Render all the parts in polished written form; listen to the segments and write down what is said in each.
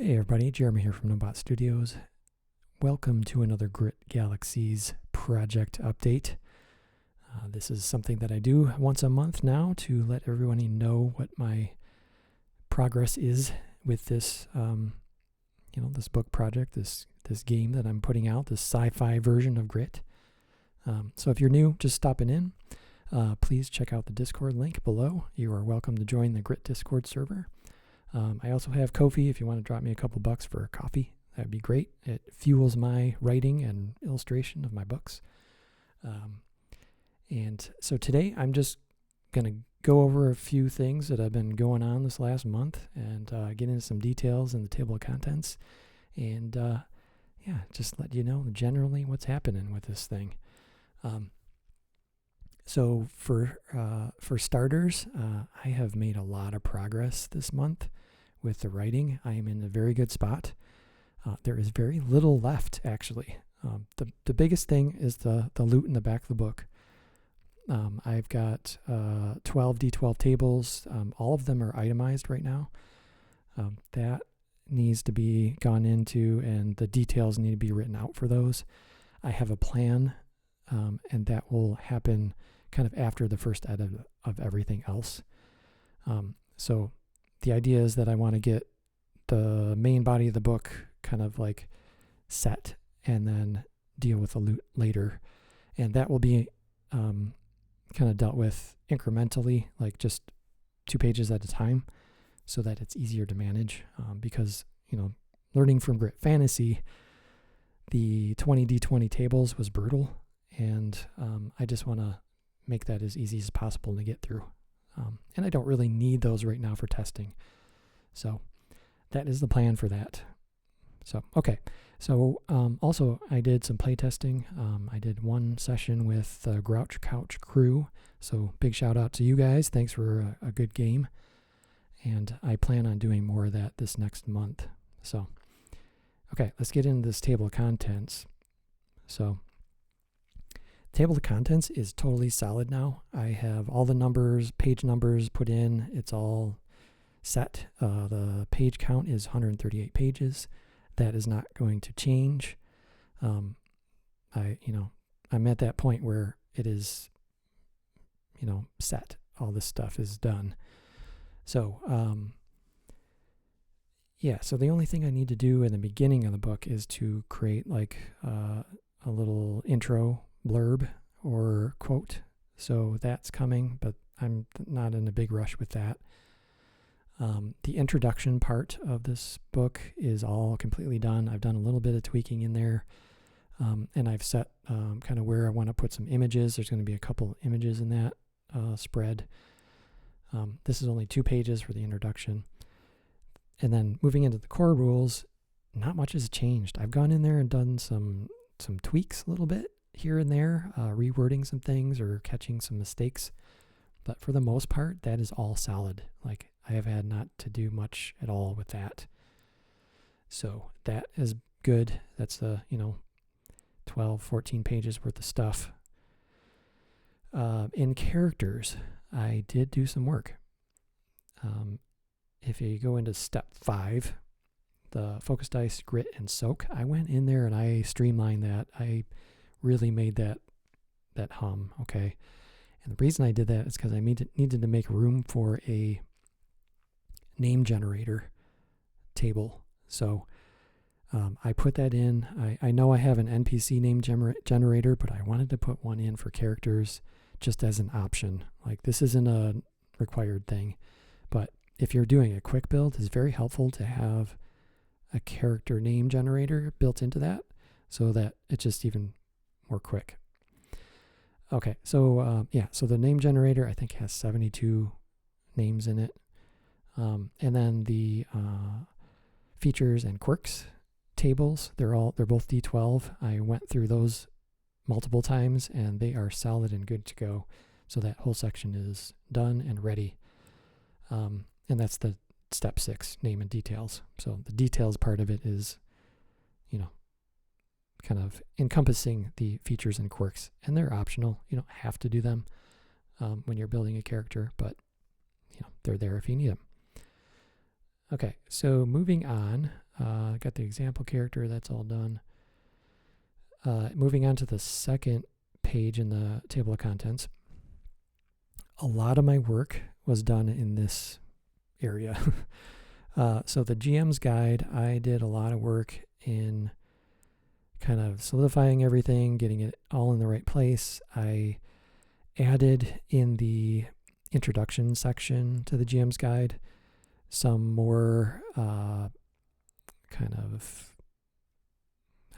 Hey everybody, Jeremy here from Nobot Studios. Welcome to another GRIT Galaxies project update. This is something that I do once a month now to let everyone know what my progress is with this, this book project, this game that I'm putting out, this sci-fi version of GRIT. So if you're new, just stopping in, please check out the Discord link below. You are welcome to join the GRIT Discord server. I also have Ko-fi if you want to drop me a couple bucks for coffee. That would be great. It fuels my writing and illustration of my books. And so today I'm just going to go over a few things that have been going on this last month and get into some details in the table of contents. And just let you know generally what's happening with this thing. So for starters, I have made a lot of progress this month with the writing. I am in a very good spot. There is very little left, actually. The biggest thing is the loot in the back of the book. I've got 12 D12 tables. All of them are itemized right now. That needs to be gone into, and the details need to be written out for those. I have a plan, and that will happen kind of after the first edit of everything else. So the idea is that I want to get the main body of the book kind of like set and then deal with the loot later. And that will be kind of dealt with incrementally, like just 2 pages at a time, so that it's easier to manage. Because, learning from Grit Fantasy, the 20d20 tables was brutal. And I just want to make that as easy as possible to get through. And I don't really need those right now for testing. So that is the plan for that. So, okay. So also I did some play testing. I did one session with the Grouch Couch crew. So big shout out to you guys. Thanks for a good game. And I plan on doing more of that this next month. So, okay, let's get into this table of contents. So, table of contents is totally solid now. I have all the numbers, page numbers put in. It's all set. The page count is 138 pages. That is not going to change. I'm at that point where it is, set. All this stuff is done. So, so the only thing I need to do in the beginning of the book is to create like a little intro blurb or quote. So that's coming, but I'm not in a big rush with that. The introduction part of this book is all completely done. I've done a little bit of tweaking in there, and I've set kind of where I want to put some images. There's going to be a couple images in that spread. This is only 2 pages for the introduction. And then moving into the core rules, not much has changed. I've gone in there and done some tweaks a little bit here and there, rewording some things or catching some mistakes. But for the most part, that is all solid. Like, I have had not to do much at all with that. So that is good. That's 12, 14 pages worth of stuff. In characters, I did do some work. If you go into step 5, the focus dice, grit, and soak, I went in there and I streamlined that. I really made that hum, okay? And the reason I did that is because I needed to make room for a name generator table. So I put that in. I know I have an NPC name generator, but I wanted to put one in for characters just as an option. Like, this isn't a required thing, but if you're doing a quick build, it's very helpful to have a character name generator built into that so that it's just even more quick. Okay, so so the name generator I think has 72 names in it. And then the features and quirks tables, they're both D12. I went through those multiple times and they are solid and good to go. So that whole section is done and ready. And that's the step 6, name and details. So the details part of it is, kind of encompassing the features and quirks, and they're optional. You don't have to do them when you're building a character, but they're there if you need them. Okay, so moving on, Got the example character, that's all done. Moving on to the second page in the table of contents. A lot of my work was done in this area. So the GM's guide, I did a lot of work in kind of solidifying everything, getting it all in the right place. I added in the introduction section to the GM's guide some more kind of,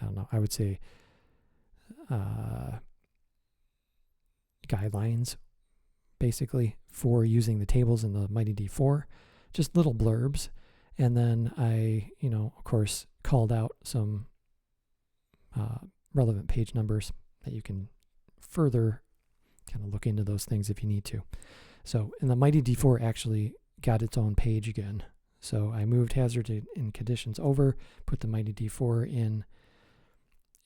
I don't know, I would say guidelines basically for using the tables in the Mighty D4, just little blurbs. And then I, of course, called out some relevant page numbers that you can further kind of look into those things if you need to. So, and the Mighty D4 actually got its own page again. So I moved hazard and conditions over, put the Mighty D4 in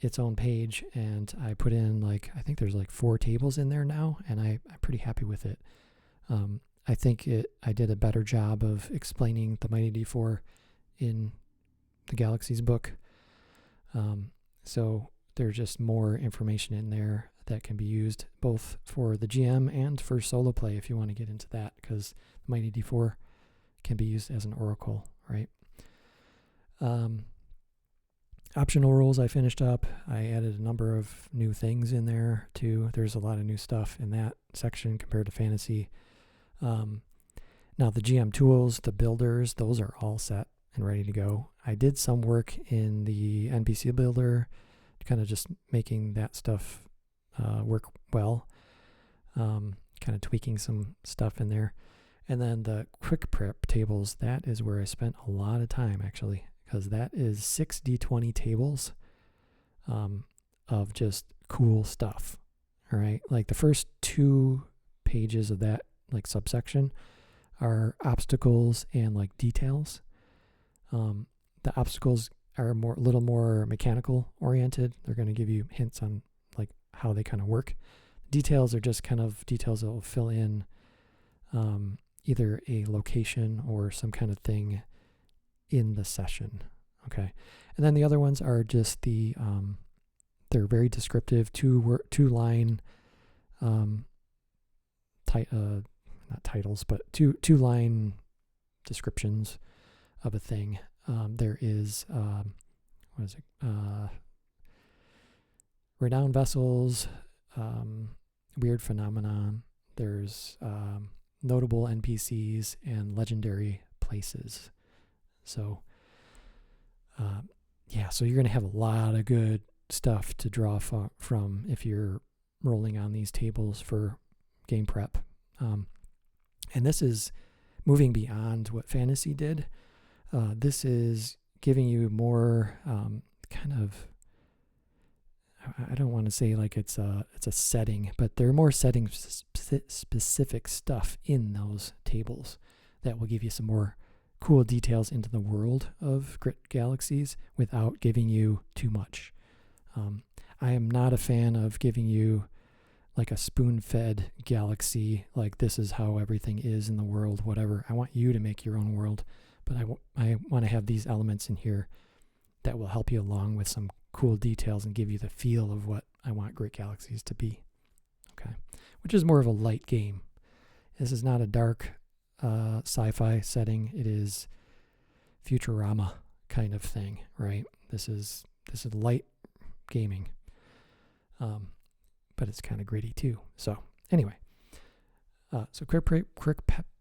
its own page, and I put in I think there's 4 tables in there now, and I'm pretty happy with it. I think I did a better job of explaining the Mighty D4 in the Galaxies book. So there's just more information in there that can be used both for the GM and for solo play if you want to get into that, because the Mighty D4 can be used as an oracle, right? Optional rules I finished up. I added a number of new things in there too. There's a lot of new stuff in that section compared to fantasy. Now the GM tools, the builders, those are all set and ready to go. I did some work in the NPC builder, kind of just making that stuff work well, kind of tweaking some stuff in there. And then the quick prep tables, that is where I spent a lot of time actually, because that is 6 D20 tables of just cool stuff. All right, the first 2 pages of that subsection are obstacles and details. The obstacles are a little more mechanical oriented. They're going to give you hints on how they kind of work. Details are just kind of details that will fill in either a location or some kind of thing in the session. Okay, and then the other ones are just they're very descriptive, two line not titles, but two line descriptions of a thing. There is what is it? Renowned vessels, weird phenomenon. There's notable NPCs and legendary places. So, so you're going to have a lot of good stuff to draw from if you're rolling on these tables for game prep. And this is moving beyond what fantasy did. This is giving you more kind of, I don't want to say it's a setting, but there are more setting specific stuff in those tables that will give you some more cool details into the world of GRIT Galaxies without giving you too much. I am not a fan of giving you a spoon-fed galaxy, this is how everything is in the world, whatever. I want you to make your own world, but I want to have these elements in here that will help you along with some cool details and give you the feel of what I want GRIT Galaxies to be. Okay, which is more of a light game. This is not a dark sci-fi setting. It is Futurama kind of thing, right? This is light gaming, but it's kind of gritty too. So anyway, so quick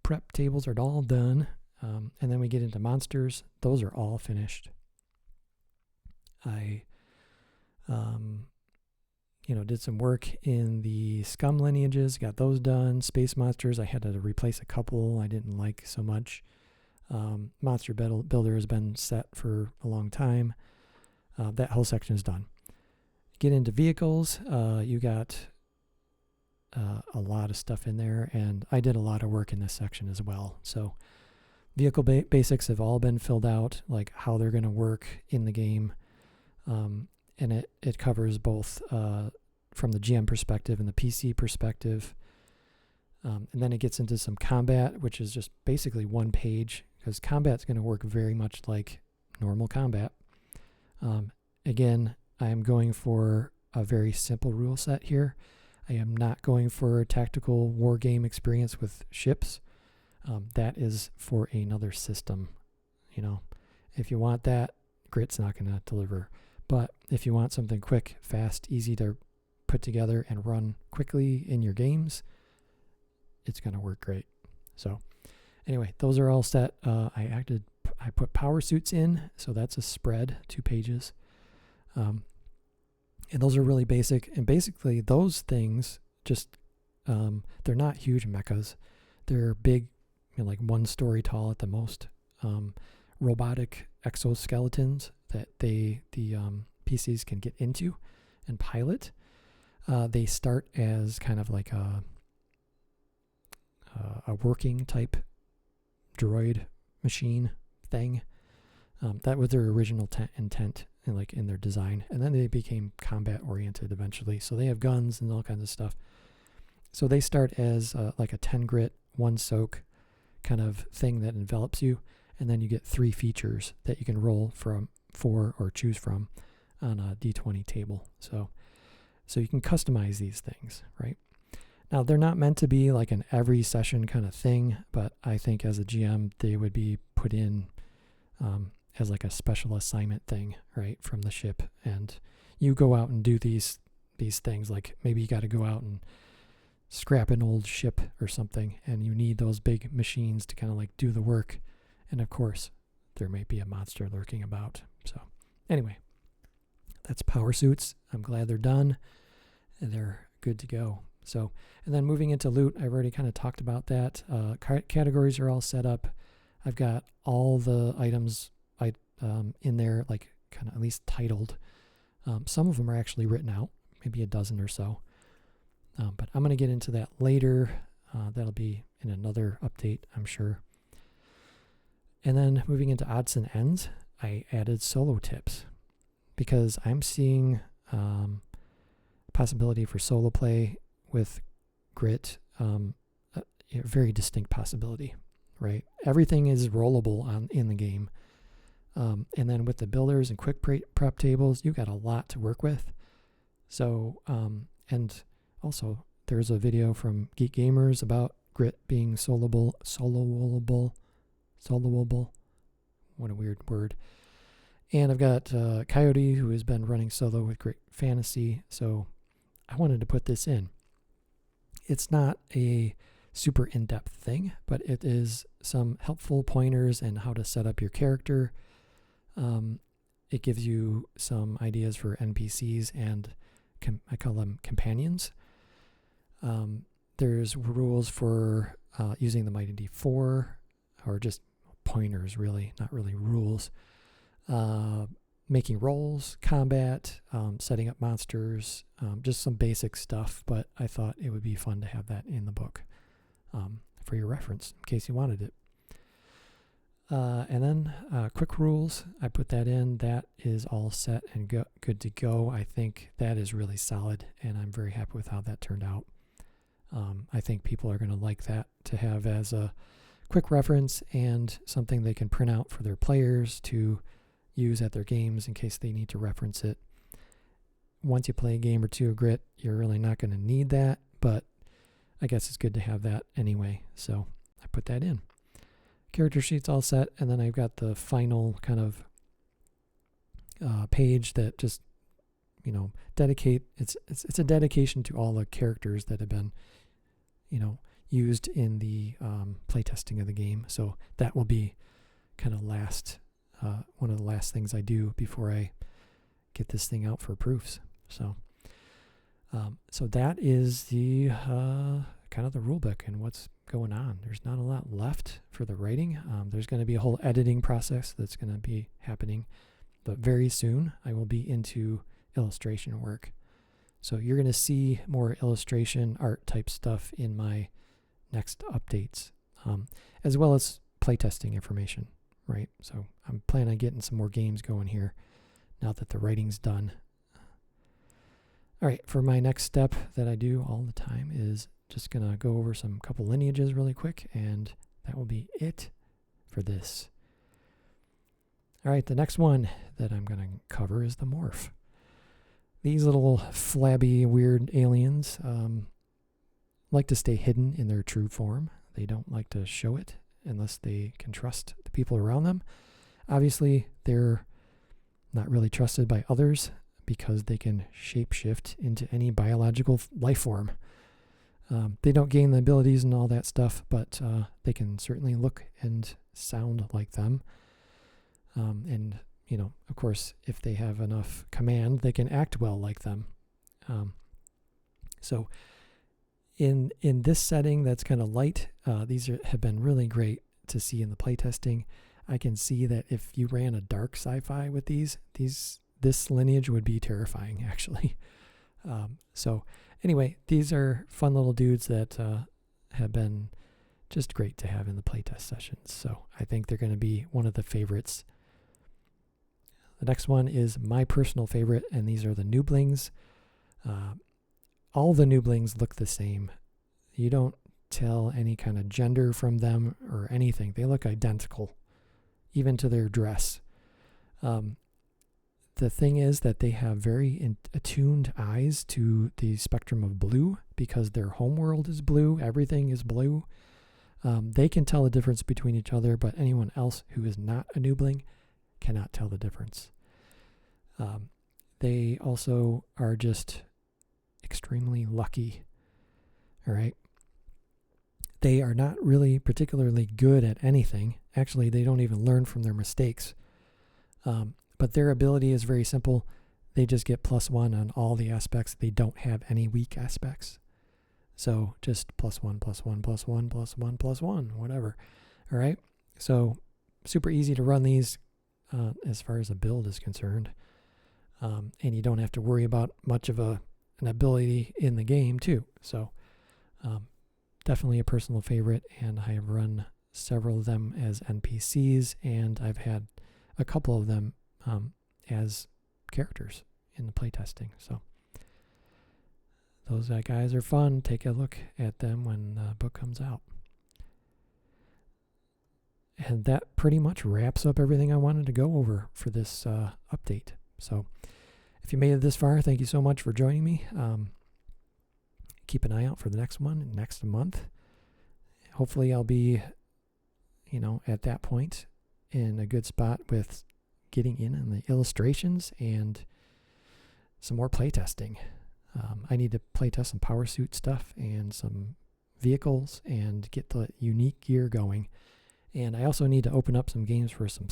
prep tables are all done, and then we get into monsters. Those are all finished. I did some work in the scum lineages, got those done. Space monsters, I had to replace a couple I didn't like so much. Monster builder has been set for a long time. That whole section is done. Get into vehicles, you got a lot of stuff in there, and I did a lot of work in this section as well. So vehicle basics have all been filled out, how they're going to work in the game. And it covers both from the GM perspective and the PC perspective. And then it gets into some combat, which is just basically one page, because combat's going to work very much like normal combat. Again, I am going for a very simple rule set here. I am not going for a tactical war game experience with ships. That is for another system. You know, if you want that, GRIT's not going to deliver. But if you want something quick, fast, easy to put together and run quickly in your games, it's going to work great. So anyway, those are all set. I put power suits in, so that's a spread, 2 pages. And those are really basic. And basically those things just, they're not huge mechas. They're big, like 1 story tall at the most, robotic exoskeletons that the PCs can get into and pilot. They start as kind of like a working type droid machine thing. That was their original intent in their design, and then they became combat oriented eventually. So they have guns and all kinds of stuff. So they start as like a 10 grit, 1 soak kind of thing that envelops you, and then you get 3 features that you can roll for or choose from on a D20 table. So you can customize these things, right? Now, they're not meant to be like an every session kind of thing, but I think as a GM, they would be put in as like a special assignment thing, right, from the ship. And you go out and do these things, like maybe you got to go out and scrap an old ship or something, and you need those big machines to kind of like do the work. And of course, there might be a monster lurking about. So anyway, that's power suits. I'm glad they're done and they're good to go. So, and then moving into loot, I've already kind of talked about that. Categories are all set up. I've got all the items in there, like kind of at least titled. Some of them are actually written out, maybe a dozen or so. But I'm going to get into that later. That'll be in another update, I'm sure. And then moving into odds and ends, I added solo tips because I'm seeing possibility for solo play with GRIT, a very distinct possibility, right? Everything is rollable in the game. And then with the builders and quick prep tables, you got a lot to work with. So, and also there's a video from Geek Gamers about GRIT being soloable. What a weird word. And I've got Coyote, who has been running solo with GRIT Fantasy. So I wanted to put this in. It's not a super in-depth thing, but it is some helpful pointers and how to set up your character. It gives you some ideas for NPCs and I call them companions. There's rules for using the Mighty D4, or just pointers really, not really rules. Making rolls, combat, setting up monsters, just some basic stuff, but I thought it would be fun to have that in the book for your reference in case you wanted it. And then quick rules, I put that in. That is all set and good to go. I think that is really solid, and I'm very happy with how that turned out. I think people are going to like that to have as a quick reference and something they can print out for their players to use at their games in case they need to reference it. Once you play a game or two of GRIT, you're really not going to need that, but I guess it's good to have that anyway. So I put that in. Character sheet's all set, and then I've got the final kind of page that just, it's a dedication to all the characters that have been, used in the playtesting of the game. So that will be kind of one of the last things I do before I get this thing out for proofs. So that is the kind of the rule book and what's going on. There's not a lot left for the writing. There's going to be a whole editing process that's going to be happening, but very soon I will be into illustration work. So you're going to see more illustration art type stuff in my next updates, as well as playtesting information, right? So I'm planning on getting some more games going here now that the writing's done. All right, for my next step that I do all the time is just going to go over some couple lineages really quick, and that will be it for this. All right, the next one that I'm going to cover is the morph. These little flabby, weird aliens like to stay hidden in their true form. They don't like to show it unless they can trust the people around them. Obviously, they're not really trusted by others because they can shapeshift into any biological life form. They don't gain the abilities and all that stuff, but they can certainly look and sound like them. And, you know, of course, if they have enough command, they can act well like them. So in this setting that's kind of light, these have been really great to see in the playtesting. I can see that if you ran a dark sci-fi with this lineage would be terrifying, actually. So anyway, these are fun little dudes that have been just great to have in the playtest sessions. So I think they're going to be one of the favorites. The next one is my personal favorite, and these are the Nooblings. All the Nooblings look the same. You don't tell any kind of gender from them or anything. They look identical, even to their dress. The thing is that they have very attuned eyes to the spectrum of blue because their homeworld is blue. Everything is blue. They can tell the difference between each other, but anyone else who is not a Noobling cannot tell the difference. They also are just extremely lucky. All right. They are not really particularly good at anything. Actually, they don't even learn from their mistakes. But their ability is very simple. They just get +1 on all the aspects. They don't have any weak aspects. So just +1, +1, +1, +1, +1, whatever. All right. So super easy to run these as far as a build is concerned. And you don't have to worry about much of an ability in the game too. So definitely a personal favorite, and I have run several of them as NPCs, and I've had a couple of them as characters in the playtesting. So those guys are fun. Take a look at them when the book comes out. And that pretty much wraps up everything I wanted to go over for this update. So if you made it this far, thank you so much for joining me. Keep an eye out for the next one next month. Hopefully I'll be, at that point in a good spot with getting in on the illustrations and some more playtesting. I need to playtest some power suit stuff and some vehicles and get the unique gear going. And I also need to open up some games for some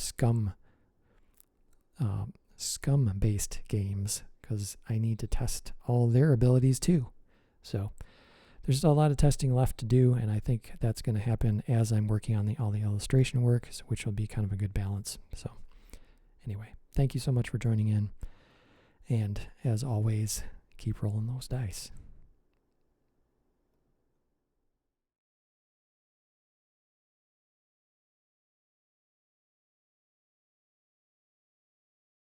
scum-based games because I need to test all their abilities too. So there's a lot of testing left to do, and I think that's going to happen as I'm working on all the illustration work, which will be kind of a good balance. So anyway, thank you so much for joining in. And as always, keep rolling those dice.